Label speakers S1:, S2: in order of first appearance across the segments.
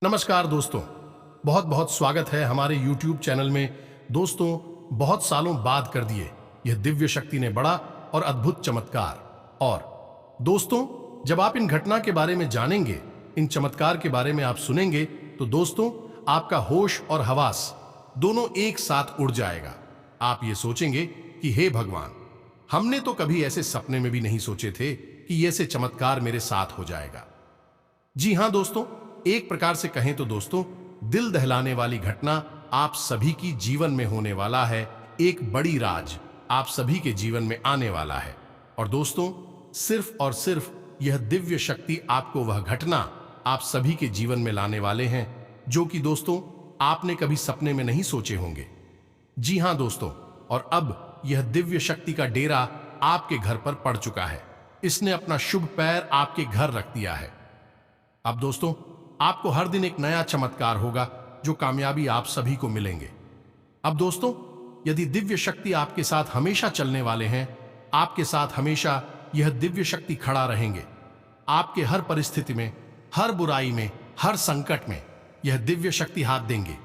S1: नमस्कार दोस्तों, बहुत बहुत स्वागत है हमारे YouTube चैनल में। दोस्तों, बहुत सालों बाद कर दिए यह दिव्य शक्ति ने बड़ा और अद्भुत चमत्कार। और दोस्तों, जब आप इन घटना के बारे में जानेंगे, इन चमत्कार के बारे में आप सुनेंगे, तो दोस्तों आपका होश और हवास दोनों एक साथ उड़ जाएगा। आप ये सोचेंगे कि हे भगवान, हमने तो कभी ऐसे सपने में भी नहीं सोचे थे कि ऐसे चमत्कार मेरे साथ हो जाएगा। जी हां दोस्तों, एक प्रकार से कहें तो दोस्तों, दिल दहलाने वाली घटना आप सभी की जीवन में होने वाला है। एक बड़ी राज आप सभी के जीवन में आने वाला है। और दोस्तों, सिर्फ और सिर्फ यह दिव्य शक्ति आपको वह घटना आप सभी के जीवन में लाने वाले हैं जो कि दोस्तों आपने कभी सपने में नहीं सोचे होंगे। जी हां दोस्तों, और अब यह दिव्य शक्ति का डेरा आपके घर पर पड़ चुका है। इसने अपना शुभ पैर आपके घर रख दिया है। अब दोस्तों, आपको हर दिन एक नया चमत्कार होगा जो कामयाबी आप सभी को मिलेंगे। अब दोस्तों, यदि दिव्य शक्ति आपके साथ हमेशा चलने वाले हैं, आपके साथ हमेशा यह दिव्य शक्ति खड़ा रहेंगे। आपके हर परिस्थिति में, हर बुराई में, हर संकट में यह दिव्य शक्ति हाथ देंगे।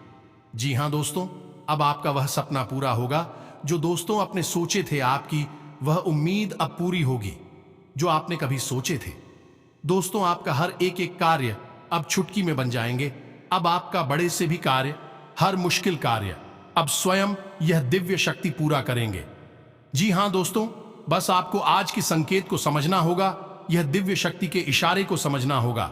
S1: जी हां दोस्तों, अब आपका वह सपना पूरा होगा जो दोस्तों आपने सोचे थे। आपकी वह उम्मीद अब पूरी होगी जो आपने कभी सोचे थे। दोस्तों, आपका हर एक एक कार्य अब चुटकी में बन जाएंगे। अब आपका बड़े से भी कार्य, हर मुश्किल कार्य अब स्वयं यह दिव्य शक्ति पूरा करेंगे। जी हां दोस्तों, बस आपको आज की संकेत को समझना होगा, यह दिव्य शक्ति के इशारे को समझना होगा।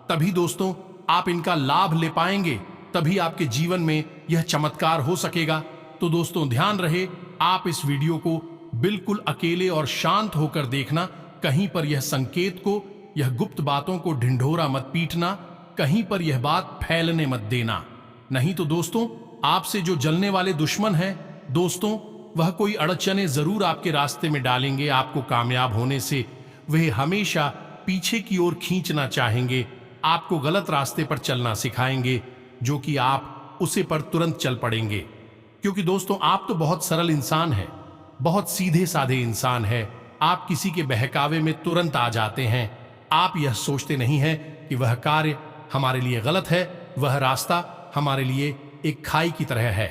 S1: तभी दोस्तों आप इनका लाभ ले पाएंगे, तभी आपके जीवन में यह चमत्कार हो सकेगा। तो दोस्तों ध्यान रहे, आप इस वीडियो को बिल्कुल अकेले और शांत होकर देखना। कहीं पर यह संकेत को, यह गुप्त बातों को ढिंढोरा मत पीटना, कहीं पर यह बात फैलने मत देना। नहीं तो दोस्तों आपसे जो जलने वाले दुश्मन हैं, दोस्तों वह कोई अड़चने जरूर आपके रास्ते में डालेंगे। आपको कामयाब होने से वह हमेशा पीछे की ओर खींचना चाहेंगे, आपको गलत रास्ते पर चलना सिखाएंगे, जो कि आप उसे पर तुरंत चल पड़ेंगे। क्योंकि दोस्तों आप तो बहुत सरल इंसान हैं, बहुत सीधे साधे इंसान हैं। आप किसी के बहकावे में तुरंत आ जाते हैं। आप यह सोचते नहीं हैं कि वह कार्य हमारे लिए गलत है, वह रास्ता हमारे लिए एक खाई की तरह है।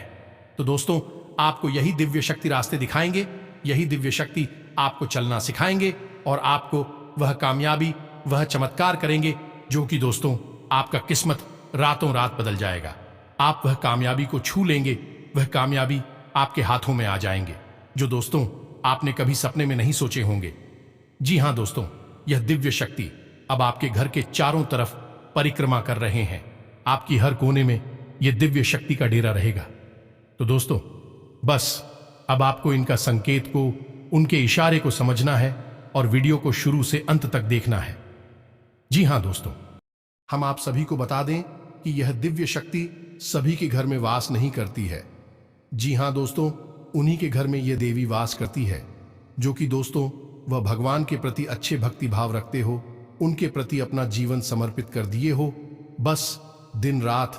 S1: तो दोस्तों आपको यही दिव्य शक्ति रास्ते दिखाएंगे, यही दिव्य शक्ति आपको चलना सिखाएंगे और आपको वह कामयाबी, वह चमत्कार करेंगे जो कि दोस्तों आपका किस्मत रातों रात बदल जाएगा। आप वह कामयाबी को छू लेंगे, वह कामयाबी आपके हाथों में आ जाएंगे जो दोस्तों आपने कभी सपने में नहीं सोचे होंगे। जी हां दोस्तों, यह दिव्य शक्ति अब आपके घर के चारों तरफ परिक्रमा कर रहे हैं। आपकी हर कोने में यह दिव्य शक्ति का डेरा रहेगा। तो दोस्तों बस अब आपको इनका संकेत को, उनके इशारे को समझना है और वीडियो को शुरू से अंत तक देखना है। जी हां दोस्तों, हम आप सभी को बता दें कि यह दिव्य शक्ति सभी के घर में वास नहीं करती है। जी हां दोस्तों, उन्हीं के घर में यह देवी वास करती है जो कि दोस्तों वह भगवान के प्रति अच्छे भक्ति भाव रखते हो, उनके प्रति अपना जीवन समर्पित कर दिए हो, बस दिन रात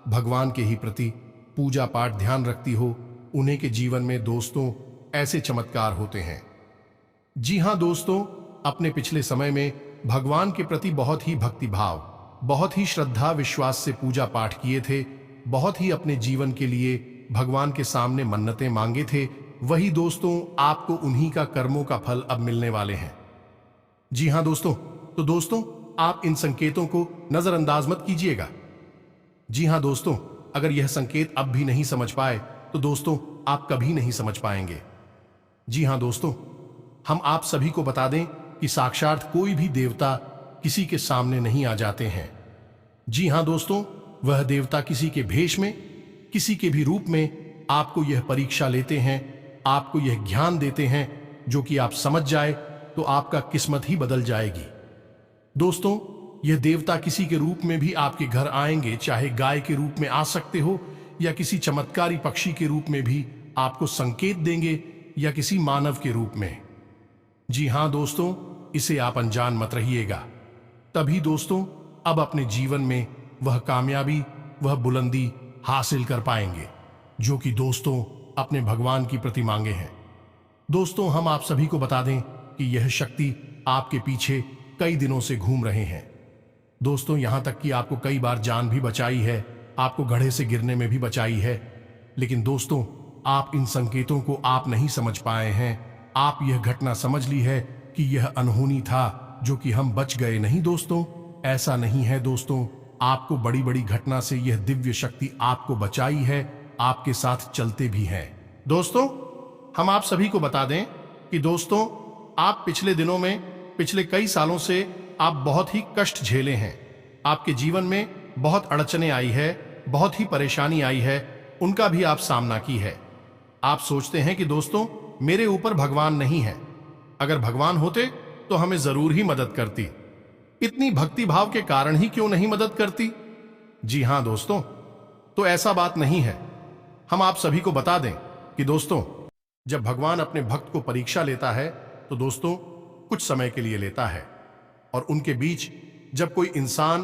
S1: भगवान के ही प्रति पूजा पाठ ध्यान रखती हो। उन्हीं के जीवन में दोस्तों ऐसे चमत्कार होते हैं। जी हां दोस्तों, अपने पिछले समय में भगवान के प्रति बहुत ही भक्ति भाव, बहुत ही श्रद्धा विश्वास से पूजा पाठ किए थे, बहुत ही अपने जीवन के लिए भगवान के सामने मन्नतें मांगे थे। वही दोस्तों आपको उन्हीं का कर्मों का फल अब मिलने वाले हैं। जी हां दोस्तों, तो दोस्तों आप इन संकेतों को नजरअंदाज मत कीजिएगा। जी हां दोस्तों, अगर यह संकेत अब भी नहीं समझ पाए तो दोस्तों आप कभी नहीं समझ पाएंगे। जी हां दोस्तों, हम आप सभी को बता दें कि साक्षात कोई भी देवता किसी के सामने नहीं आ जाते हैं। जी हां दोस्तों, वह देवता किसी के भेष में, किसी के भी रूप में आपको यह परीक्षा लेते हैं, आपको यह ज्ञान देते हैं जो कि आप समझ जाए तो आपका किस्मत ही बदल जाएगी। दोस्तों यह देवता किसी के रूप में भी आपके घर आएंगे, चाहे गाय के रूप में आ सकते हो या किसी चमत्कारी पक्षी के रूप में भी आपको संकेत देंगे या किसी मानव के रूप में। जी हां दोस्तों, इसे आप अनजान मत रहिएगा। तभी दोस्तों अब अपने जीवन में वह कामयाबी, वह बुलंदी हासिल कर पाएंगे जो कि दोस्तों अपने भगवान की प्रति मांगे हैं। दोस्तों हम आप सभी को बता दें कि यह शक्ति आपके पीछे कई दिनों से घूम रहे हैं। दोस्तों, यहां तक कि आपको कई बार जान भी बचाई है, आपको गड्ढे से गिरने में भी बचाई है। लेकिन दोस्तों, आप इन संकेतों को आप नहीं समझ पाए हैं। आप यह घटना समझ ली है कि यह अनहोनी था, जो कि हम बच गए। नहीं दोस्तों, ऐसा नहीं है दोस्तों। आपको बड़ी बड़ी घटना से यह दिव्य शक्ति आपको बचाई है, आपके साथ चलते भी हैं। दोस्तों, हम आप सभी को बता दें कि दोस्तों, आप पिछले दिनों में, पिछले कई सालों से आप बहुत ही कष्ट झेले हैं। आपके जीवन में बहुत अड़चने आई है, बहुत ही परेशानी आई है, उनका भी आप सामना की है। आप सोचते हैं कि दोस्तों, मेरे ऊपर भगवान नहीं है। अगर भगवान होते तो हमें जरूर ही मदद करती। इतनी भक्ति भाव के कारण ही क्यों नहीं मदद करती? जी हां दोस्तों, तो ऐसा बात नहीं है। हम आप सभी को बता दें कि दोस्तों, जब भगवान अपने भक्त को परीक्षा लेता है तो दोस्तों कुछ समय के लिए लेता है, और उनके बीच जब कोई इंसान,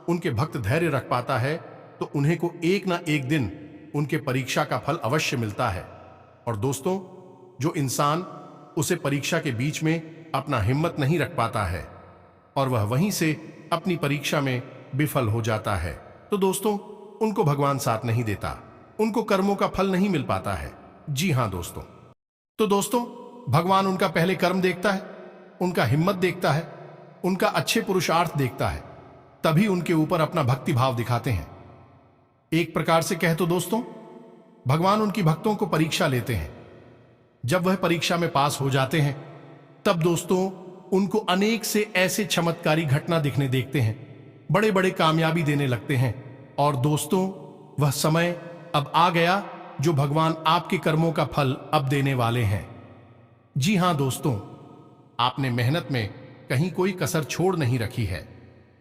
S1: उनके भक्त धैर्य रख पाता है तो उन्हें को एक ना एक दिन उनके परीक्षा का फल अवश्य मिलता है। और दोस्तों, जो इंसान उसे परीक्षा के बीच में अपना हिम्मत नहीं रख पाता है और वह वहीं से अपनी परीक्षा में विफल हो जाता है, तो दोस्तों उनको भगवान साथ नहीं देता, उनको कर्मों का फल नहीं मिल पाता है। जी हां दोस्तों, तो दोस्तों भगवान उनका पहले कर्म देखता है, उनका हिम्मत देखता है, उनका अच्छे पुरुषार्थ देखता है, तभी उनके ऊपर अपना भक्ति भाव दिखाते हैं। एक प्रकार से कहे तो दोस्तों, भगवान उनकी भक्तों को परीक्षा लेते हैं। जब वह परीक्षा में पास हो जाते हैं तब दोस्तों उनको अनेक से ऐसे चमत्कारी घटना दिखने देखते हैं, बड़े बड़े कामयाबी देने लगते हैं। और दोस्तों, वह समय अब आ गया जो भगवान आपके कर्मों का फल अब देने वाले हैं। जी हां दोस्तों, आपने मेहनत में कहीं कोई कसर छोड़ नहीं रखी है,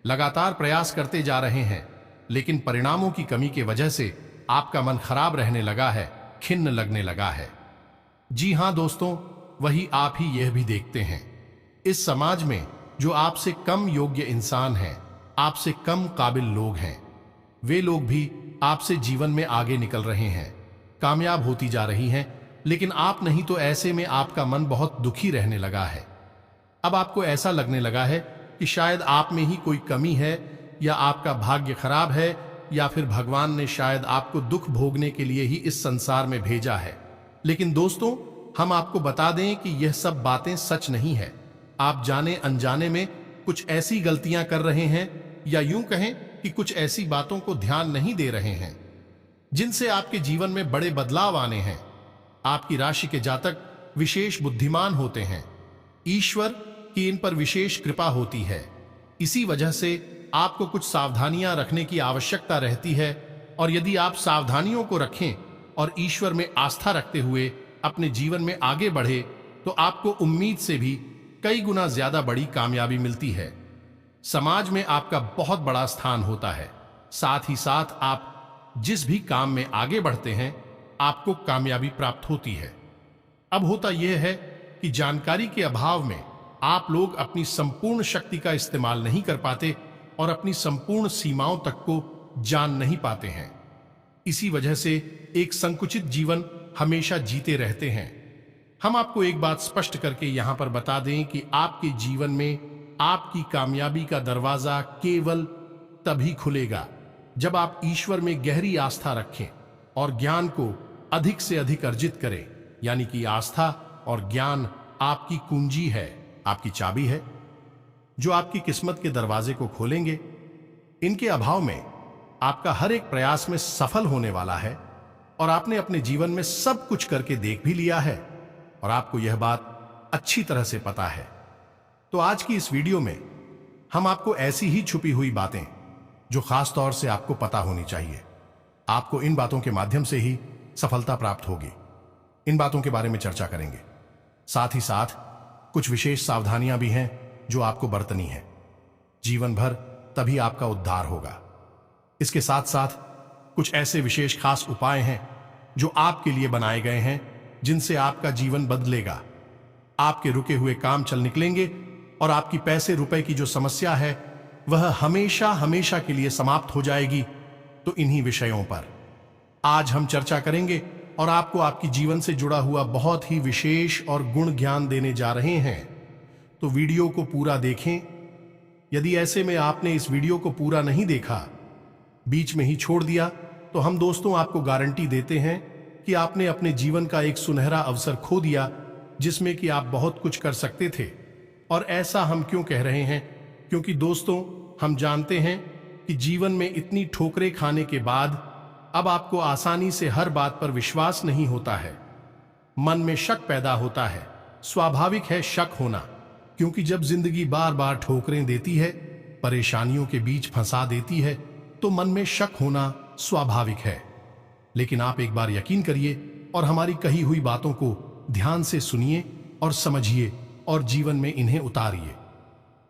S1: लगातार प्रयास करते जा रहे हैं, लेकिन परिणामों की कमी की वजह से आपका मन खराब रहने लगा है, खिन्न लगने लगा है। जी हां दोस्तों, वही आप ही यह भी देखते हैं। इस समाज में जो आपसे कम योग्य इंसान हैं, आपसे कम काबिल लोग हैं, वे लोग भी आपसे जीवन में आगे निकल रहे हैं, कामयाब होती जा रही हैं, लेकिन आप नहीं। तो ऐसे में आपका मन बहुत दुखी रहने लगा है। अब आपको ऐसा लगने लगा है कि शायद आप में ही कोई कमी है, या आपका भाग्य खराब है, या फिर भगवान ने शायद आपको दुख भोगने के लिए ही इस संसार में भेजा है। लेकिन दोस्तों, हम आपको बता दें कि यह सब बातें सच नहीं है। आप जाने अनजाने में कुछ ऐसी गलतियां कर रहे हैं, या यूं कहें कि कुछ ऐसी बातों को ध्यान नहीं दे रहे हैं जिनसे आपके जीवन में बड़े बदलाव आने हैं। आपकी राशि के जातक विशेष बुद्धिमान होते हैं, ईश्वर की इन पर विशेष कृपा होती है। इसी वजह से आपको कुछ सावधानियां रखने की आवश्यकता रहती है, और यदि आप सावधानियों को रखें और ईश्वर में आस्था रखते हुए अपने जीवन में आगे बढ़े, तो आपको उम्मीद से भी कई गुना ज्यादा बड़ी कामयाबी मिलती है। समाज में आपका बहुत बड़ा स्थान होता है। साथ ही साथ आप जिस भी काम में आगे बढ़ते हैं, आपको कामयाबी प्राप्त होती है। अब होता यह है कि जानकारी के अभाव में आप लोग अपनी संपूर्ण शक्ति का इस्तेमाल नहीं कर पाते और अपनी संपूर्ण सीमाओं तक को जान नहीं पाते हैं। इसी वजह से एक संकुचित जीवन हमेशा जीते रहते हैं। हम आपको एक बात स्पष्ट करके यहां पर बता दें कि आपके जीवन में आपकी कामयाबी का दरवाजा केवल तभी खुलेगा जब आप ईश्वर में गहरी आस्था रखें और ज्ञान को अधिक से अधिक अर्जित करें। यानी कि आस्था और ज्ञान आपकी कुंजी है, आपकी चाबी है, जो आपकी किस्मत के दरवाजे को खोलेंगे। इनके अभाव में आपका हर एक प्रयास में सफल होने वाला है, और आपने अपने जीवन में सब कुछ करके देख भी लिया है, और आपको यह बात अच्छी तरह से पता है। तो आज की इस वीडियो में हम आपको ऐसी ही छुपी हुई बातें जो खास तौर से आपको पता होनी चाहिए, आपको इन बातों के माध्यम से ही सफलता प्राप्त होगी, इन बातों के बारे में चर्चा करेंगे। साथ ही साथ कुछ विशेष सावधानियां भी हैं जो आपको बरतनी है। जीवन भर तभी आपका उद्धार होगा। इसके साथ साथ कुछ ऐसे विशेष खास उपाय हैं जो आपके लिए बनाए गए हैं, जिनसे आपका जीवन बदलेगा। आपके रुके हुए काम चल निकलेंगे और आपकी पैसे रुपए की जो समस्या है वह हमेशा हमेशा के लिए समाप्त हो जाएगी। तो इन्हीं विषयों पर आज हम चर्चा करेंगे और आपको आपकी जीवन से जुड़ा हुआ बहुत ही विशेष और गुण ज्ञान देने जा रहे हैं। तो वीडियो को पूरा देखें यदि ऐसे में आपने इस वीडियो को पूरा नहीं देखा, बीच में ही छोड़ दिया, तो हम दोस्तों आपको गारंटी देते हैं कि आपने अपने जीवन का एक सुनहरा अवसर खो दिया जिसमें कि आप बहुत कुछ कर सकते थे। और ऐसा हम क्यों कह रहे हैं? क्योंकि दोस्तों हम जानते हैं कि जीवन में इतनी ठोकरें खाने के बाद अब आपको आसानी से हर बात पर विश्वास नहीं होता है। मन में शक पैदा होता है। स्वाभाविक है शक होना, क्योंकि जब जिंदगी बार बार ठोकरें देती है, परेशानियों के बीच फंसा देती है, तो मन में शक होना स्वाभाविक है। लेकिन आप एक बार यकीन करिए और हमारी कही हुई बातों को ध्यान से सुनिए और समझिए और जीवन में इन्हें उतारिए।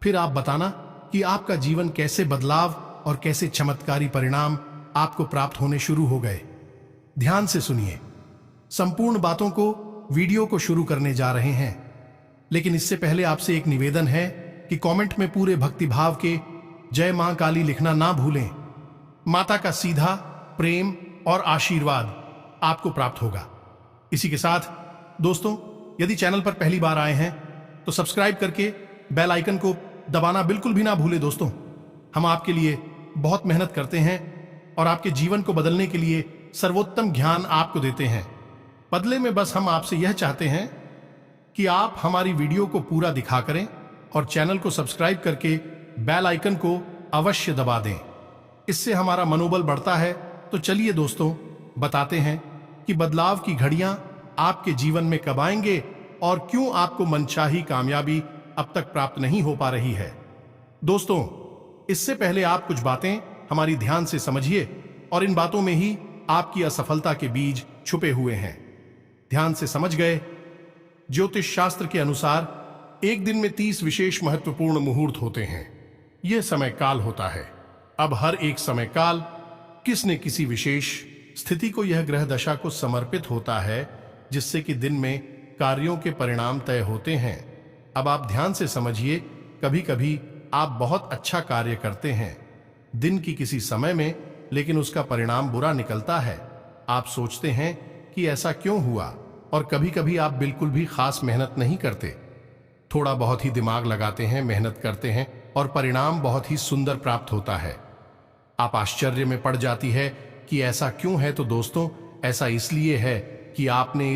S1: फिर आप बताना कि आपका जीवन कैसे बदलाव और कैसे चमत्कारी परिणाम आपको प्राप्त होने शुरू हो गए। ध्यान से सुनिए। संपूर्ण बातों को वीडियो को शुरू करने जा रहे हैं, लेकिन इससे पहले आपसे एक निवेदन है कि कमेंट में पूरे भक्तिभाव के जय मां काली लिखना ना भूलें। माता का सीधा प्रेम और आशीर्वाद आपको प्राप्त होगा। इसी के साथ दोस्तों, यदि चैनल पर पहली बार आए हैं तो सब्सक्राइब करके बेल आइकन को दबाना बिल्कुल भी ना भूलें। दोस्तों, हम आपके लिए बहुत मेहनत करते हैं और आपके जीवन को बदलने के लिए सर्वोत्तम ज्ञान आपको देते हैं। बदले में बस हम आपसे यह चाहते हैं कि आप हमारी वीडियो को पूरा दिखा करें और चैनल को सब्सक्राइब करके बेल आइकन को अवश्य दबा दें। इससे हमारा मनोबल बढ़ता है। तो चलिए दोस्तों, बताते हैं कि बदलाव की घड़ियां आपके जीवन में कब आएंगे और क्यों आपको मनचाही कामयाबी अब तक प्राप्त नहीं हो पा रही है। दोस्तों, इससे पहले आप कुछ बातें हमारी ध्यान से समझिए और इन बातों में ही आपकी असफलता के बीज छुपे हुए हैं। ध्यान से समझ गए? ज्योतिष शास्त्र के अनुसार एक दिन में 30 विशेष महत्वपूर्ण मुहूर्त होते हैं। यह समय काल होता है। अब हर एक समय काल किसने किसी विशेष स्थिति को यह ग्रह दशा को समर्पित होता है, जिससे कि दिन में कार्यों के परिणाम तय होते हैं। अब आप ध्यान से समझिए। कभी कभी आप बहुत अच्छा कार्य करते हैं दिन की किसी समय में, लेकिन उसका परिणाम बुरा निकलता है। आप सोचते हैं कि ऐसा क्यों हुआ, और कभी कभी आप बिल्कुल भी खास मेहनत नहीं करते, थोड़ा बहुत ही दिमाग लगाते हैं, मेहनत करते हैं और परिणाम बहुत ही सुंदर प्राप्त होता है। आप आश्चर्य में पड़ जाती है कि ऐसा क्यों है। तो दोस्तों, ऐसा इसलिए है कि आपने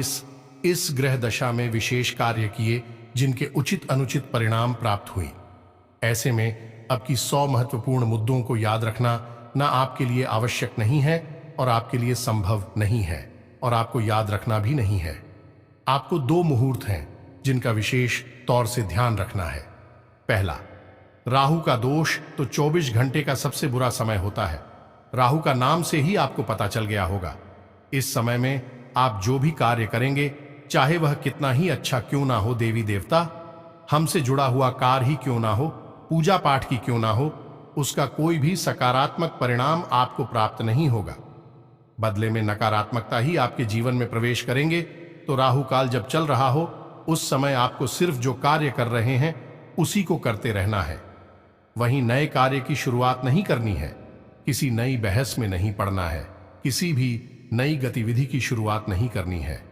S1: इस ग्रह दशा में विशेष कार्य किए जिनके उचित अनुचित परिणाम प्राप्त हुई। ऐसे में अब की 100 महत्वपूर्ण मुद्दों को याद रखना ना आपके लिए आवश्यक नहीं है और आपके लिए संभव नहीं है, और आपको याद रखना भी नहीं है। आपको 2 मुहूर्त हैं जिनका विशेष तौर से ध्यान रखना है। पहला, राहु का दोष तो 24 घंटे का सबसे बुरा समय होता है। राहु का नाम से ही आपको पता चल गया होगा। इस समय में आप जो भी कार्य करेंगे, चाहे वह कितना ही अच्छा क्यों ना हो, देवी देवता हमसे जुड़ा हुआ कार्य ही क्यों ना हो, पूजा पाठ की क्यों ना हो, उसका कोई भी सकारात्मक परिणाम आपको प्राप्त नहीं होगा। बदले में नकारात्मकता ही आपके जीवन में प्रवेश करेंगे। तो राहु काल जब चल रहा हो, उस समय आपको सिर्फ जो कार्य कर रहे हैं उसी को करते रहना है। वहीं नए कार्य की शुरुआत नहीं करनी है, किसी नई बहस में नहीं पड़ना है, किसी भी नई गतिविधि की शुरुआत नहीं करनी है।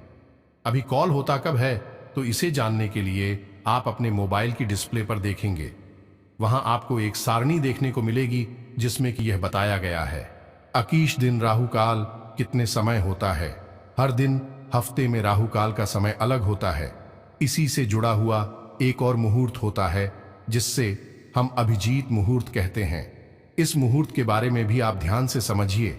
S1: अभी कॉल होता कब है, तो इसे जानने के लिए आप अपने मोबाइल की डिस्प्ले पर देखेंगे। वहां आपको एक सारणी देखने को मिलेगी जिसमें कि यह बताया गया है अकीश दिन राहु काल कितने समय होता है। हर दिन हफ्ते में राहु काल का समय अलग होता है। इसी से जुड़ा हुआ एक और मुहूर्त होता है जिससे हम अभिजीत मुहूर्त कहते हैं। इस मुहूर्त के बारे में भी आप ध्यान से समझिए।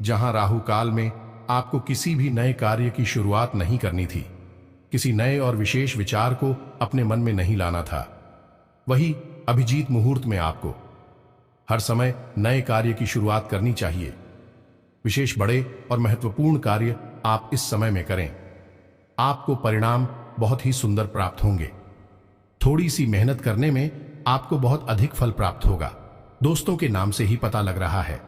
S1: जहां राहु काल में आपको किसी भी नए कार्य की शुरुआत नहीं करनी थी, किसी नए और विशेष विचार को अपने मन में नहीं लाना था, वही अभिजीत मुहूर्त में आपको हर समय नए कार्य की शुरुआत करनी चाहिए। विशेष बड़े और महत्वपूर्ण कार्य आप इस समय में करें, आपको परिणाम बहुत ही सुंदर प्राप्त होंगे। थोड़ी सी मेहनत करने में आपको बहुत अधिक फल प्राप्त होगा। दोस्तों के नाम से ही पता लग रहा है।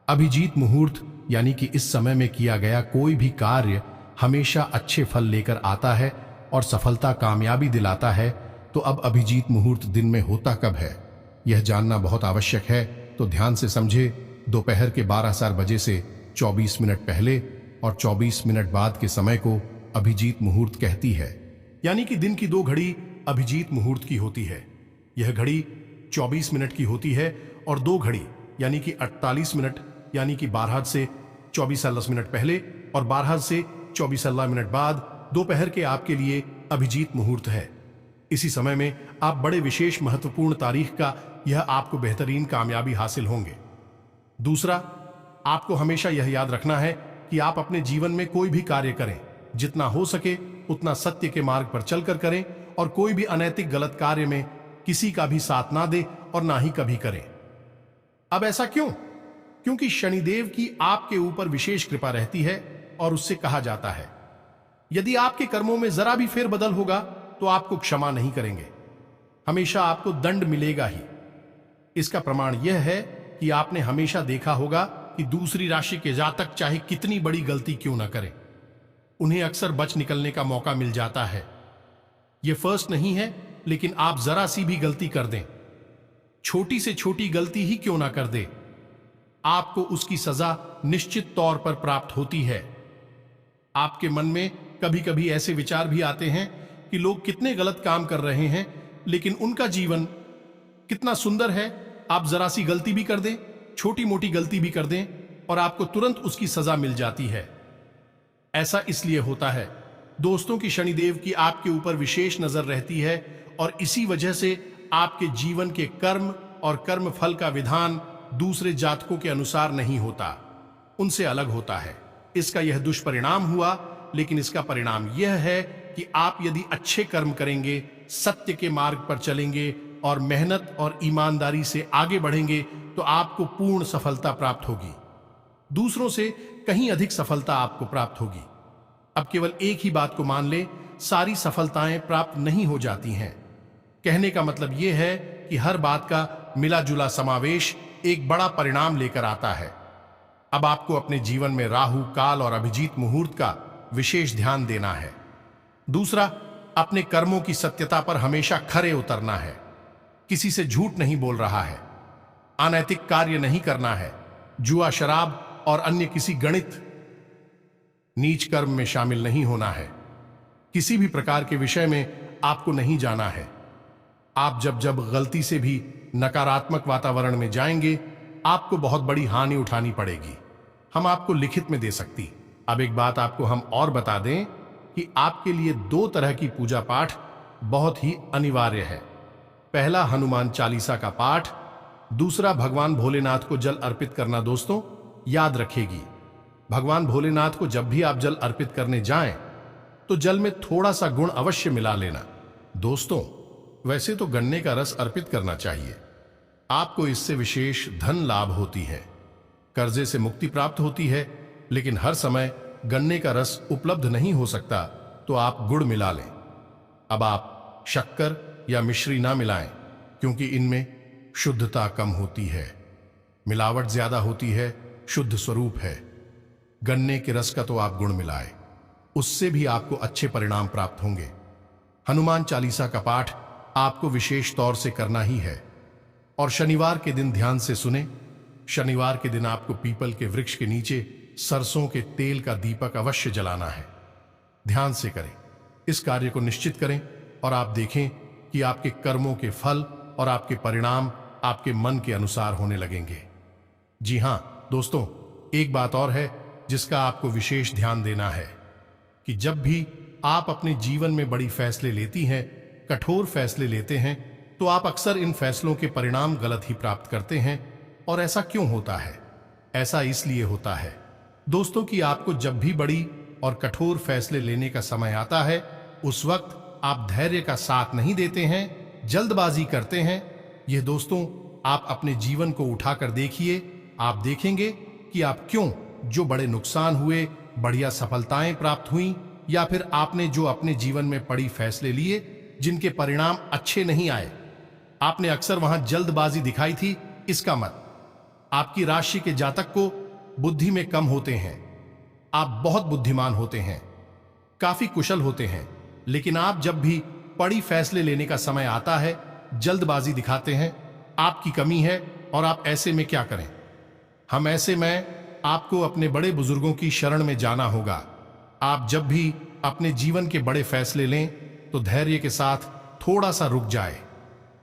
S1: अभिजीत मुहूर्त यानी कि इस समय में किया गया कोई भी कार्य हमेशा अच्छे फल लेकर आता है और सफलता कामयाबी दिलाता है। तो अब अभिजीत मुहूर्त दिन में होता कब है, यह जानना बहुत आवश्यक है। तो ध्यान से समझे। दोपहर के 12 बजे से 24 मिनट पहले और 24 मिनट बाद के समय को अभिजीत मुहूर्त कहती है। यानी कि दिन की 2 घड़ी अभिजीत मुहूर्त की होती है। यह घड़ी 24 मिनट की होती है और 2 घड़ी यानी कि 48 मिनट यानी कि 12 से 24 मिनट पहले और 12 से 24 मिनट बाद दोपहर के आपके लिए अभिजीत मुहूर्त है। इसी समय में आप बड़े विशेष महत्वपूर्ण तारीख का यह आपको बेहतरीन कामयाबी हासिल होंगे। दूसरा, आपको हमेशा यह याद रखना है कि आप अपने जीवन में कोई भी कार्य करें, जितना हो सके उतना सत्य के मार्ग पर चलकर करें और कोई भी अनैतिक गलत कार्य में किसी का भी साथ ना दे और ना ही कभी करें। अब ऐसा क्यों? क्योंकि शनिदेव की आपके ऊपर विशेष कृपा रहती है और उससे कहा जाता है यदि आपके कर्मों में जरा भी फेरबदल होगा तो आपको क्षमा नहीं करेंगे, हमेशा आपको दंड मिलेगा ही। इसका प्रमाण यह है कि आपने हमेशा देखा होगा कि दूसरी राशि के जातक चाहे कितनी बड़ी गलती क्यों ना करें, उन्हें अक्सर बच निकलने का मौका मिल जाता है। यह फर्स्ट नहीं है, लेकिन आप जरा सी भी गलती कर दें, छोटी से छोटी गलती ही क्यों ना कर दे, आपको उसकी सजा निश्चित तौर पर प्राप्त होती है। आपके मन में कभी कभी ऐसे विचार भी आते हैं कि लोग कितने गलत काम कर रहे हैं लेकिन उनका जीवन कितना सुंदर है। आप जरा सी गलती भी कर दें, छोटी मोटी गलती भी कर दें और आपको तुरंत उसकी सजा मिल जाती है। ऐसा इसलिए होता है दोस्तों कि शनिदेव की आपके ऊपर विशेष नजर रहती है और इसी वजह से आपके जीवन के कर्म और कर्म फल का विधान दूसरे जातकों के अनुसार नहीं होता, उनसे अलग होता है। इसका यह दुष्परिणाम हुआ, लेकिन इसका परिणाम यह है कि आप यदि अच्छे कर्म करेंगे, सत्य के मार्ग पर चलेंगे और मेहनत और ईमानदारी से आगे बढ़ेंगे तो आपको पूर्ण सफलता प्राप्त होगी, दूसरों से कहीं अधिक सफलता आपको प्राप्त होगी। अब केवल एक ही बात को मान ले, सारी सफलताएं प्राप्त नहीं हो जाती हैं। कहने का मतलब यह है कि हर बात का मिला जुला समावेश एक बड़ा परिणाम लेकर आता है। अब आपको अपने जीवन में राहु काल और अभिजीत मुहूर्त का विशेष ध्यान देना है। दूसरा, अपने कर्मों की सत्यता पर हमेशा खरे उतरना है, किसी से झूठ नहीं बोल रहा है, अनैतिक कार्य नहीं करना है, जुआ शराब और अन्य किसी गणित नीच कर्म में शामिल नहीं होना है, किसी भी प्रकार के विषय में आपको नहीं जाना है। आप जब जब गलती से भी नकारात्मक वातावरण में जाएंगे आपको बहुत बड़ी हानि उठानी पड़ेगी, हम आपको लिखित में दे सकती। अब एक बात आपको हम और बता दें कि आपके लिए 2 तरह की पूजा पाठ बहुत ही अनिवार्य है। पहला हनुमान चालीसा का पाठ, दूसरा भगवान भोलेनाथ को जल अर्पित करना। दोस्तों याद रखेगी, भगवान भोलेनाथ को जब भी आप जल अर्पित करने जाएं तो जल में थोड़ा सा गुण अवश्य मिला लेना। दोस्तों वैसे तो गन्ने का रस अर्पित करना चाहिए, आपको इससे विशेष धन लाभ होती है, कर्जे से मुक्ति प्राप्त होती है, लेकिन हर समय गन्ने का रस उपलब्ध नहीं हो सकता तो आप गुड़ मिला लें। अब आप शक्कर या मिश्री ना मिलाएं क्योंकि इनमें शुद्धता कम होती है, मिलावट ज्यादा होती है, शुद्ध स्वरूप है। गन्ने के रस का तो आप गुड़ मिलाएं, उससे भी आपको अच्छे परिणाम प्राप्त होंगे। हनुमान चालीसा का पाठ आपको विशेष तौर से करना ही है और शनिवार के दिन ध्यान से सुने। शनिवार के दिन आपको पीपल के वृक्ष के नीचे सरसों के तेल का दीपक अवश्य जलाना है। ध्यान से करें, इस कार्य को निश्चित करें और आप देखें कि आपके कर्मों के फल और आपके परिणाम आपके मन के अनुसार होने लगेंगे। जी हां दोस्तों, एक बात और है जिसका आपको विशेष ध्यान देना है कि जब भी आप अपने जीवन में बड़ी फैसले लेती हैं, कठोर फैसले लेते हैं, तो आप अक्सर इन फैसलों के परिणाम गलत ही प्राप्त करते हैं। और ऐसा क्यों होता है? ऐसा इसलिए होता है दोस्तों कि आपको जब भी बड़ी और कठोर फैसले लेने का समय आता है उस वक्त आप धैर्य का साथ नहीं देते हैं, जल्दबाजी करते हैं। यह दोस्तों आप अपने जीवन को उठाकर देखिए, आप देखेंगे कि आप क्यों जो बड़े नुकसान हुए, बढ़िया सफलताएं प्राप्त हुई, या फिर आपने जो अपने जीवन में बड़ी फैसले लिए जिनके परिणाम अच्छे नहीं आए, आपने अक्सर वहां जल्दबाजी दिखाई थी। इसका मत आपकी राशि के जातक को बुद्धि में कम होते हैं, आप बहुत बुद्धिमान होते हैं, काफी कुशल होते हैं, लेकिन आप जब भी बड़ी फैसले लेने का समय आता है जल्दबाजी दिखाते हैं। आपकी कमी है और आप ऐसे में क्या करें? हम ऐसे में आपको अपने बड़े बुजुर्गों की शरण में जाना होगा। आप जब भी अपने जीवन के बड़े फैसले लें तो धैर्य के साथ थोड़ा सा रुक जाए,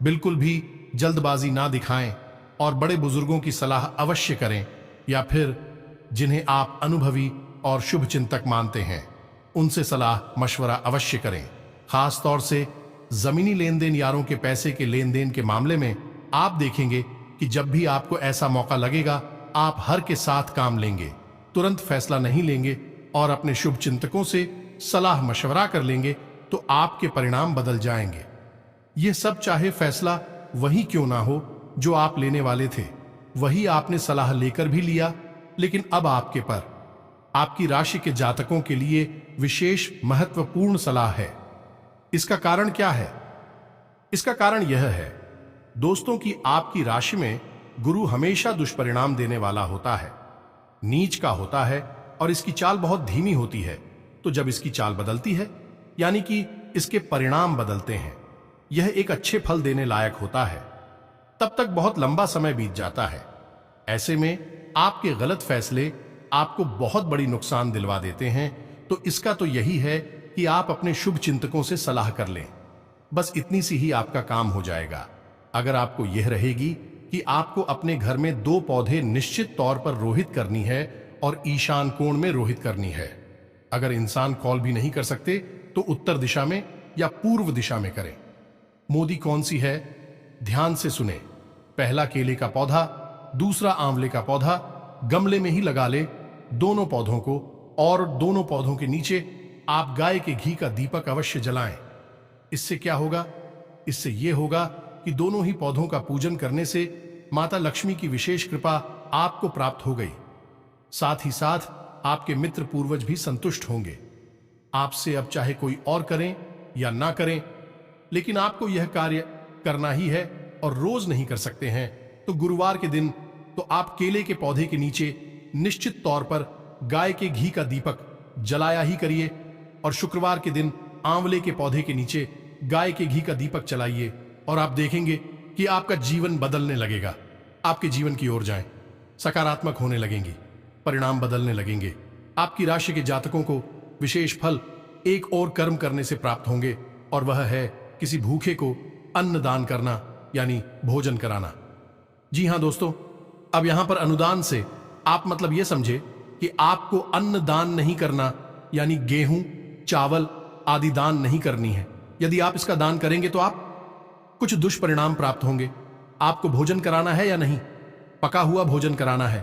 S1: बिल्कुल भी जल्दबाजी ना दिखाएं और बड़े बुजुर्गों की सलाह अवश्य करें, या फिर जिन्हें आप अनुभवी और शुभ चिंतक मानते हैं उनसे सलाह मशवरा अवश्य करें। खास तौर से जमीनी लेन देन यारों के पैसे के लेन देन के मामले में आप देखेंगे कि जब भी आपको ऐसा मौका लगेगा आप हर के साथ काम लेंगे, तुरंत फैसला नहीं लेंगे और अपने शुभ चिंतकों से सलाह मशवरा कर लेंगे तो आपके परिणाम बदल जाएंगे। यह सब चाहे फैसला वही क्यों ना हो जो आप लेने वाले थे, वही आपने सलाह लेकर भी लिया, लेकिन अब आपके पर आपकी राशि के जातकों के लिए विशेष महत्वपूर्ण सलाह है। इसका कारण क्या है? इसका कारण यह है दोस्तों कि आपकी राशि में गुरु हमेशा दुष्परिणाम देने वाला होता है, नीच का होता है और इसकी चाल बहुत धीमी होती है। तो जब इसकी चाल बदलती है यानी कि इसके परिणाम बदलते हैं, यह एक अच्छे फल देने लायक होता है, तब तक बहुत लंबा समय बीत जाता है। ऐसे में आपके गलत फैसले आपको बहुत बड़ी नुकसान दिलवा देते हैं। तो इसका तो यही है कि आप अपने शुभ चिंतकों से सलाह कर लें, बस इतनी सी ही आपका काम हो जाएगा। अगर आपको यह रहेगी कि आपको अपने घर में 2 पौधे निश्चित तौर पर रोहित करनी है और ईशान कोण में रोहित करनी है। अगर इंसान कॉल भी नहीं कर सकते तो उत्तर दिशा में या पूर्व दिशा में करें। मोदी कौन सी है? ध्यान से सुने। पहला केले का पौधा, दूसरा आंवले का पौधा गमले में ही लगा ले, दोनों पौधों को, और दोनों पौधों के नीचे आप गाय के घी का दीपक अवश्य जलाएं। इससे क्या होगा? इससे यह होगा कि दोनों ही पौधों का पूजन करने से माता लक्ष्मी की विशेष कृपा आपको प्राप्त हो गई। साथ ही साथ आपके मित्र पूर्वज भी संतुष्ट होंगे। आपसे अब चाहे कोई और करें या ना करें, लेकिन आपको यह कार्य करना ही है और रोज नहीं कर सकते हैं तो गुरुवार के दिन तो आप केले के पौधे के नीचे निश्चित तौर पर गाय के घी का दीपक जलाया ही करिए, और शुक्रवार के दिन आंवले के पौधे के नीचे गाय के घी का दीपक जलाइए और आप देखेंगे कि आपका जीवन बदलने लगेगा। आपके जीवन की ओर जाएं, सकारात्मक होने लगेंगी, परिणाम बदलने लगेंगे। आपकी राशि के जातकों को विशेष फल एक और कर्म करने से प्राप्त होंगे, और वह है किसी भूखे को अन्न दान करना, यानी भोजन कराना। जी हां दोस्तों, अब यहां पर अनुदान से आप मतलब यह समझे कि आपको अन्न दान नहीं करना, यानी गेहूं, चावल आदि दान नहीं करनी है। यदि आप इसका दान करेंगे तो आप कुछ दुष्परिणाम प्राप्त होंगे। आपको भोजन कराना है या नहीं? पका हुआ भोजन कराना है।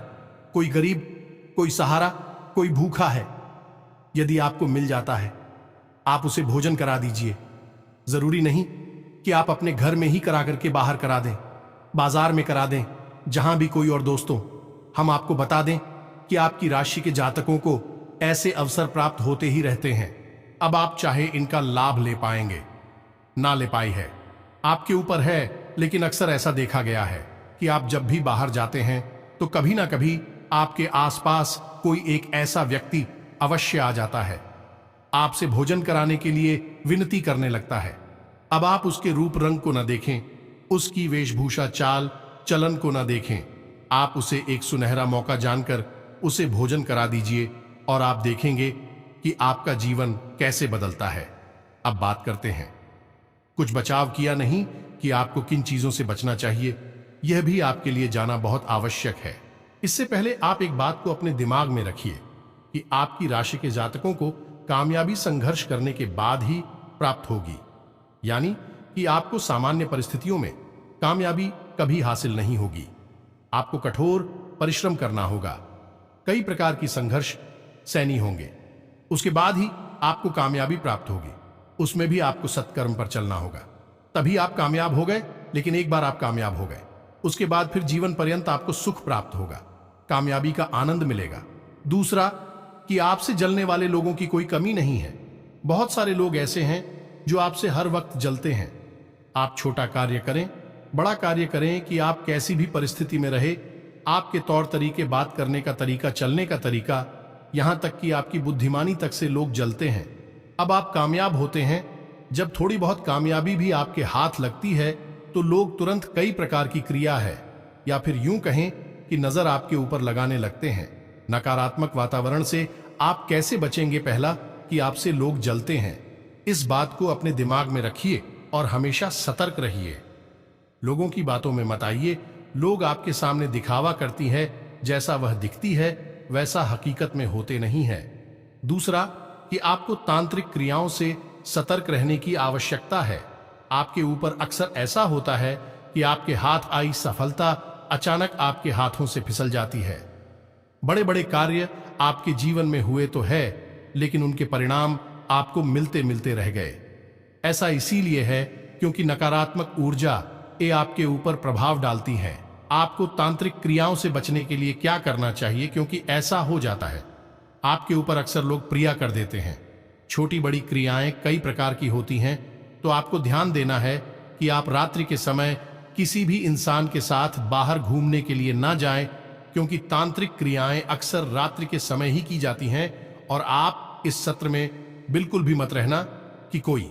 S1: कोई गरीब, कोई सहारा, कोई भूखा है, यदि आपको मिल जाता है आप उसे भोजन करा दीजिए। जरूरी नहीं कि आप अपने घर में ही करा करके बाहर करा दें, बाजार में करा दें, जहां भी कोई और। दोस्तों, हम आपको बता दें कि आपकी राशि के जातकों को ऐसे अवसर प्राप्त होते ही रहते हैं। अब आप चाहे इनका लाभ ले पाएंगे, ना ले पाई है आपके ऊपर है, लेकिन अक्सर ऐसा देखा गया है कि आप जब भी बाहर जाते हैं तो कभी ना कभी आपके आसपास कोई एक ऐसा व्यक्ति अवश्य आ जाता है, आपसे भोजन कराने के लिए विनती करने लगता है। अब आप उसके रूप रंग को न देखें, उसकी वेशभूषा चाल चलन को न देखें, आप उसे एक सुनहरा मौका जानकर उसे भोजन करा दीजिए और आप देखेंगे कि आपका जीवन कैसे बदलता है। अब बात करते हैं, कुछ बचाव किया नहीं कि आपको किन चीजों से बचना चाहिए, यह भी आपके लिए जाना बहुत आवश्यक है। इससे पहले आप एक बात को अपने दिमाग में रखिए कि आपकी राशि के जातकों को कामयाबी संघर्ष करने के बाद ही प्राप्त होगी, यानी कि आपको सामान्य परिस्थितियों में कामयाबी कभी हासिल नहीं होगी। आपको कठोर परिश्रम करना होगा, कई प्रकार की संघर्ष सहनी होंगे, उसके बाद ही आपको कामयाबी प्राप्त होगी। उसमें भी आपको सत्कर्म पर चलना होगा, तभी आप कामयाब हो गए। लेकिन एक बार आप कामयाब हो गए, उसके बाद फिर जीवन पर्यंत आपको सुख प्राप्त होगा, कामयाबी का आनंद मिलेगा। दूसरा कि आपसे जलने वाले लोगों की कोई कमी नहीं है। बहुत सारे लोग ऐसे हैं जो आपसे हर वक्त जलते हैं। आप छोटा कार्य करें, बड़ा कार्य करें, कि आप कैसी भी परिस्थिति में रहे, आपके तौर तरीके, बात करने का तरीका, चलने का तरीका, यहां तक कि आपकी बुद्धिमानी तक से लोग जलते हैं। अब आप कामयाब होते हैं, जब थोड़ी बहुत कामयाबी भी आपके हाथ लगती है तो लोग तुरंत कई प्रकार की क्रिया है या फिर यूं कहें कि नजर आपके ऊपर लगाने लगते हैं। नकारात्मक वातावरण से आप कैसे बचेंगे? पहला कि आपसे लोग जलते हैं, इस बात को अपने दिमाग में रखिए और हमेशा सतर्क रहिए। लोगों की बातों में मत आइए। लोग आपके सामने दिखावा करती है, जैसा वह दिखती है वैसा हकीकत में होते नहीं है। दूसरा कि आपको तांत्रिक क्रियाओं से सतर्क रहने की आवश्यकता है। आपके ऊपर अक्सर ऐसा होता है कि आपके हाथ आई सफलता अचानक आपके हाथों से फिसल जाती है। बड़े बड़े कार्य आपके जीवन में हुए तो है, लेकिन उनके परिणाम आपको मिलते मिलते रह गए। ऐसा इसीलिए है क्योंकि नकारात्मक ऊर्जा ये आपके ऊपर प्रभाव डालती है। आपको तांत्रिक क्रियाओं से बचने के लिए क्या करना चाहिए, क्योंकि ऐसा हो जाता है आपके ऊपर अक्सर लोग प्रिया कर देते हैं। छोटी बड़ी क्रियाएं कई प्रकार की होती हैं, तो आपको ध्यान देना है कि आप रात्रि के समय किसी भी इंसान के साथ बाहर घूमने के लिए ना जाएं, क्योंकि तांत्रिक क्रियाएं अक्सर रात्रि के समय ही की जाती हैं। और आप इस सत्र में बिल्कुल भी मत रहना कि कोई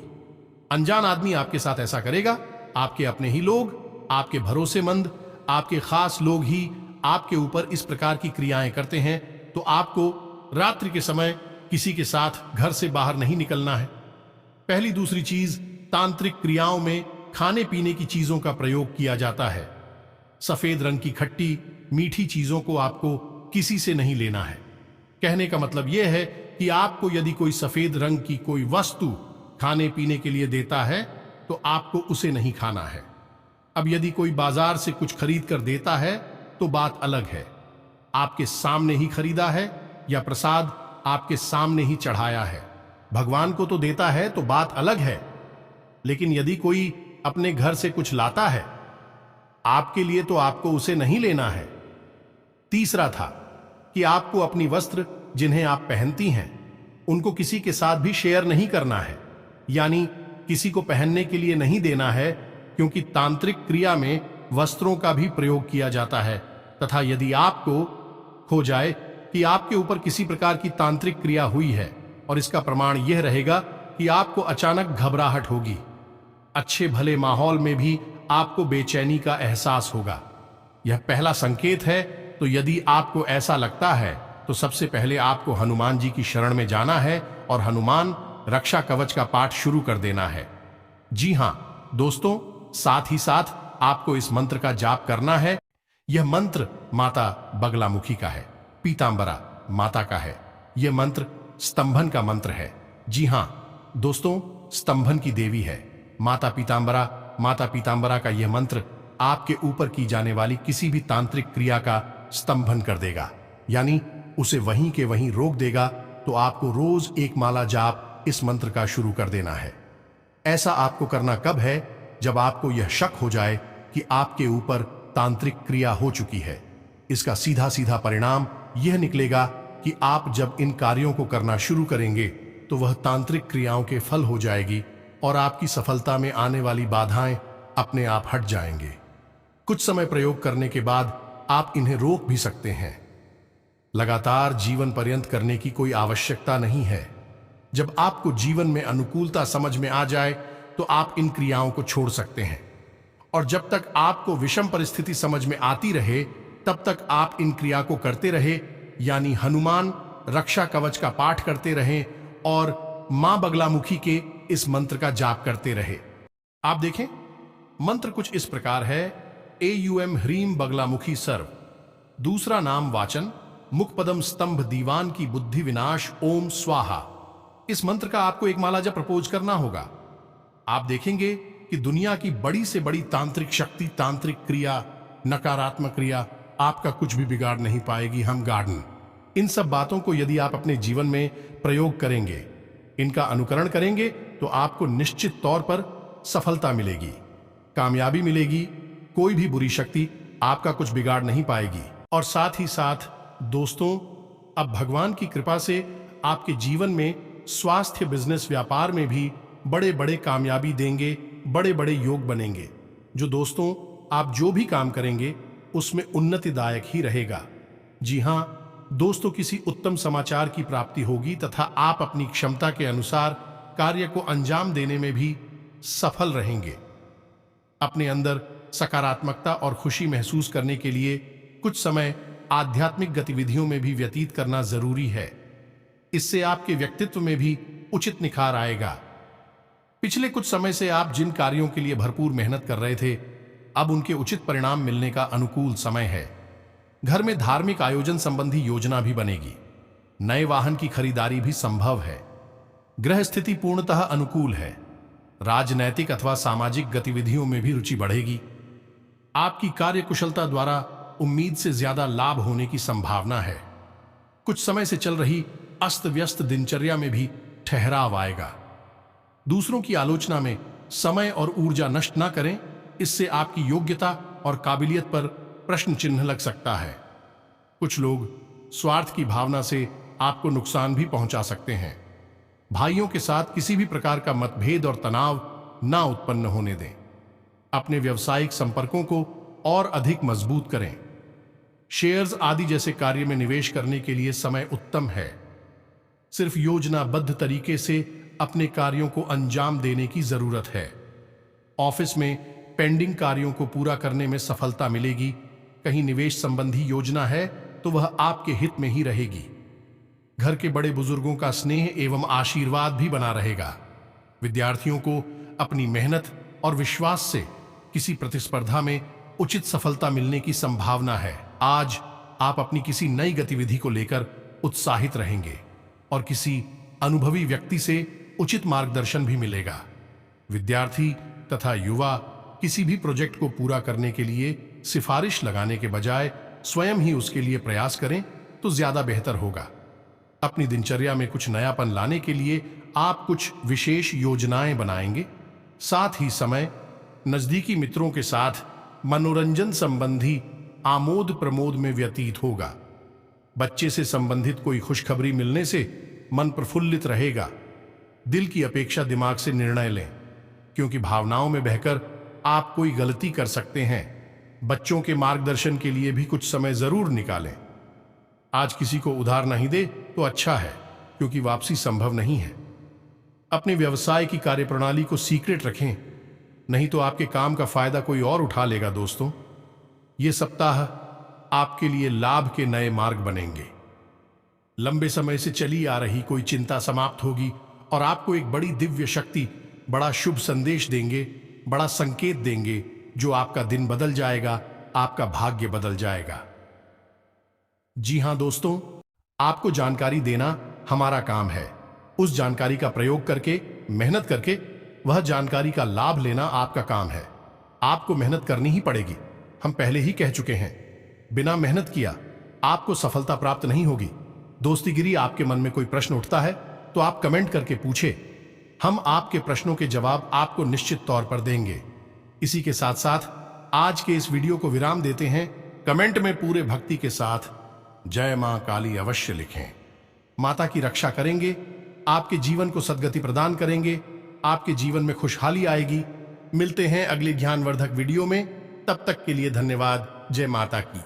S1: अनजान आदमी आपके साथ ऐसा करेगा। आपके अपने ही लोग, आपके भरोसेमंद, आपके खास लोग ही आपके ऊपर इस प्रकार की क्रियाएं करते हैं। तो आपको रात्रि के समय किसी के साथ घर से बाहर नहीं निकलना है। पहली दूसरी चीज, तांत्रिक क्रियाओं में खाने पीने की चीजों का प्रयोग किया जाता है। सफेद रंग की खट्टी मीठी चीजों को आपको किसी से नहीं लेना है। कहने का मतलब यह है कि आपको यदि कोई सफेद रंग की कोई वस्तु खाने पीने के लिए देता है तो आपको उसे नहीं खाना है। अब यदि कोई बाजार से कुछ खरीद कर देता है तो बात अलग है, आपके सामने ही खरीदा है या प्रसाद आपके सामने ही चढ़ाया है। भगवान को तो देता है तो बात अलग है, लेकिन यदि कोई अपने घर से कुछ लाता है आपके लिए तो आपको उसे नहीं लेना है। तीसरा था कि आपको अपनी वस्त्र जिन्हें आप पहनती हैं उनको किसी के साथ भी शेयर नहीं करना है, यानी किसी को पहनने के लिए नहीं देना है, क्योंकि तांत्रिक क्रिया में वस्त्रों का भी प्रयोग किया जाता है। तथा यदि आपको हो जाए कि आपके ऊपर किसी प्रकार की तांत्रिक क्रिया हुई है और इसका प्रमाण यह रहेगा कि आपको अचानक घबराहट होगी, अच्छे भले माहौल में भी आपको बेचैनी का एहसास होगा, यह पहला संकेत है। तो यदि आपको ऐसा लगता है तो सबसे पहले आपको हनुमान जी की शरण में जाना है और हनुमान रक्षा कवच का पाठ शुरू कर देना है। जी हां दोस्तों, साथ ही साथ आपको इस मंत्र का जाप करना है। यह मंत्र माता बगलामुखी का है, पीतांबरा माता का है। यह मंत्र स्तंभन का मंत्र है। जी हां दोस्तों, स्तंभन की देवी है माता पीतांबरा। माता पीतांबरा का यह मंत्र आपके ऊपर की जाने वाली किसी भी तांत्रिक क्रिया का स्तंभन कर देगा, यानी उसे वहीं के वहीं रोक देगा। तो आपको रोज एक माला जाप इस मंत्र का शुरू कर देना है। ऐसा आपको करना कब है? जब आपको यह शक हो जाए कि आपके ऊपर तांत्रिक क्रिया हो चुकी है। इसका सीधा सीधा परिणाम यह निकलेगा कि आप जब इन कार्यों को करना शुरू करेंगे तो वह तांत्रिक क्रियाओं के फल हो जाएगी और आपकी सफलता में आने वाली बाधाएं अपने आप हट जाएंगे। कुछ समय प्रयोग करने के बाद आप इन्हें रोक भी सकते हैं। लगातार जीवन पर्यंत करने की कोई आवश्यकता नहीं है। जब आपको जीवन में अनुकूलता समझ में आ जाए तो आप इन क्रियाओं को छोड़ सकते हैं, और जब तक आपको विषम परिस्थिति समझ में आती रहे तब तक आप इन क्रिया को करते रहे, यानी हनुमान रक्षा कवच का पाठ करते रहें और मां बगलामुखी के इस मंत्र का जाप करते रहे। आप देखें, मंत्र कुछ इस प्रकार है। एयूएम ह्रीम बगलामुखी सर्व। दूसरा नाम वाचन मुखपदम स्तंभ दीवान की बुद्धि विनाश ओम स्वाहा। इस मंत्र का आपको एक माला जब प्रपोज करना होगा, आप देखेंगे कि दुनिया की बड़ी से बड़ी तांत्रिक शक्ति, तांत्रिक क्रिया, नकारात्मक क्रिया आपका कुछ भी बिगाड़ नहीं पाएगी। हम गार्डन इन सब बातों को यदि आप अपने जीवन में प्रयोग करेंगे, इनका अनुकरण करेंगे, तो आपको निश्चित तौर पर सफलता मिलेगी, कामयाबी मिलेगी। कोई भी बुरी शक्ति आपका कुछ बिगाड़ नहीं पाएगी। और साथ ही साथ दोस्तों, अब भगवान की कृपा से आपके जीवन में स्वास्थ्य, बिजनेस, व्यापार में भी बड़े बड़े कामयाबी देंगे, बड़े बड़े योग बनेंगे। जो दोस्तों आप जो भी काम करेंगे उसमें उन्नतिदायक ही रहेगा। जी हां दोस्तों, किसी उत्तम समाचार की प्राप्ति होगी तथा आप अपनी क्षमता के अनुसार कार्य को अंजाम देने में भी सफल रहेंगे। अपने अंदर सकारात्मकता और खुशी महसूस करने के लिए कुछ समय आध्यात्मिक गतिविधियों में भी व्यतीत करना जरूरी है। इससे आपके व्यक्तित्व में भी उचित निखार आएगा। पिछले कुछ समय से आप जिन कार्यों के लिए भरपूर मेहनत कर रहे थे, अब उनके उचित परिणाम मिलने का अनुकूल समय है। घर में धार्मिक आयोजन संबंधी योजना भी बनेगी। नए वाहन की खरीदारी भी संभव है। ग्रह स्थिति पूर्णतः अनुकूल है। राजनैतिक अथवा सामाजिक गतिविधियों में भी रुचि बढ़ेगी। आपकी कार्यकुशलता द्वारा उम्मीद से ज्यादा लाभ होने की संभावना है। कुछ समय से चल रही अस्त व्यस्त दिनचर्या में भी ठहराव आएगा। दूसरों की आलोचना में समय और ऊर्जा नष्ट न करें, इससे आपकी योग्यता और काबिलियत पर प्रश्न चिन्ह लग सकता है। कुछ लोग स्वार्थ की भावना से आपको नुकसान भी पहुंचा सकते हैं। भाइयों के साथ किसी भी प्रकार का मतभेद और तनाव ना उत्पन्न होने दें। अपने व्यावसायिक संपर्कों को और अधिक मजबूत करें। शेयर्स आदि जैसे कार्य में निवेश करने के लिए समय उत्तम है। सिर्फ योजनाबद्ध तरीके से अपने कार्यों को अंजाम देने की जरूरत है। ऑफिस में पेंडिंग कार्यों को पूरा करने में सफलता मिलेगी। कहीं निवेश संबंधी योजना है तो वह आपके हित में ही रहेगी। घर के बड़े बुजुर्गों का स्नेह एवं आशीर्वाद भी बना रहेगा। विद्यार्थियों को अपनी मेहनत और विश्वास से किसी प्रतिस्पर्धा में उचित सफलता मिलने की संभावना है। आज आप अपनी किसी नई गतिविधि को लेकर उत्साहित रहेंगे और किसी अनुभवी व्यक्ति से उचित मार्गदर्शन भी मिलेगा। विद्यार्थी तथा युवा किसी भी प्रोजेक्ट को पूरा करने के लिए सिफारिश लगाने के बजाय स्वयं ही उसके लिए प्रयास करें तो ज्यादा बेहतर होगा। अपनी दिनचर्या में कुछ नयापन लाने के लिए आप कुछ विशेष योजनाएं बनाएंगे। साथ ही समय नजदीकी मित्रों के साथ मनोरंजन संबंधी आमोद प्रमोद में व्यतीत होगा। बच्चे से संबंधित कोई खुशखबरी मिलने से मन प्रफुल्लित रहेगा। दिल की अपेक्षा दिमाग से निर्णय लें, क्योंकि भावनाओं में बहकर आप कोई गलती कर सकते हैं। बच्चों के मार्गदर्शन के लिए भी कुछ समय जरूर निकालें। आज किसी को उधार नहीं दे तो अच्छा है, क्योंकि वापसी संभव नहीं है। अपने व्यवसाय की कार्यप्रणाली को सीक्रेट रखें, नहीं तो आपके काम का फायदा कोई और उठा लेगा। दोस्तों, ये सप्ताह आपके लिए लाभ के नए मार्ग बनेंगे। लंबे समय से चली आ रही कोई चिंता समाप्त होगी और आपको एक बड़ी दिव्य शक्ति बड़ा शुभ संदेश देंगे, बड़ा संकेत देंगे, जो आपका दिन बदल जाएगा, आपका भाग्य बदल जाएगा। जी हां दोस्तों, आपको जानकारी देना हमारा काम है। उस जानकारी का प्रयोग करके, मेहनत करके वह जानकारी का लाभ लेना आपका काम है। आपको मेहनत करनी ही पड़ेगी। हम पहले ही कह चुके हैं, बिना मेहनत किया आपको सफलता प्राप्त नहीं होगी। दोस्तीगिरी आपके मन में कोई प्रश्न उठता है तो आप कमेंट करके पूछे। हम आपके प्रश्नों के जवाब आपको निश्चित तौर पर देंगे। इसी के साथ साथ आज के इस वीडियो को विराम देते हैं। कमेंट में पूरे भक्ति के साथ जय मां काली अवश्य लिखें। माता की रक्षा करेंगे, आपके जीवन को सद्गति प्रदान करेंगे, आपके जीवन में खुशहाली आएगी। मिलते हैं अगले ज्ञानवर्धक वीडियो में। तब तक के लिए धन्यवाद। जय माता की।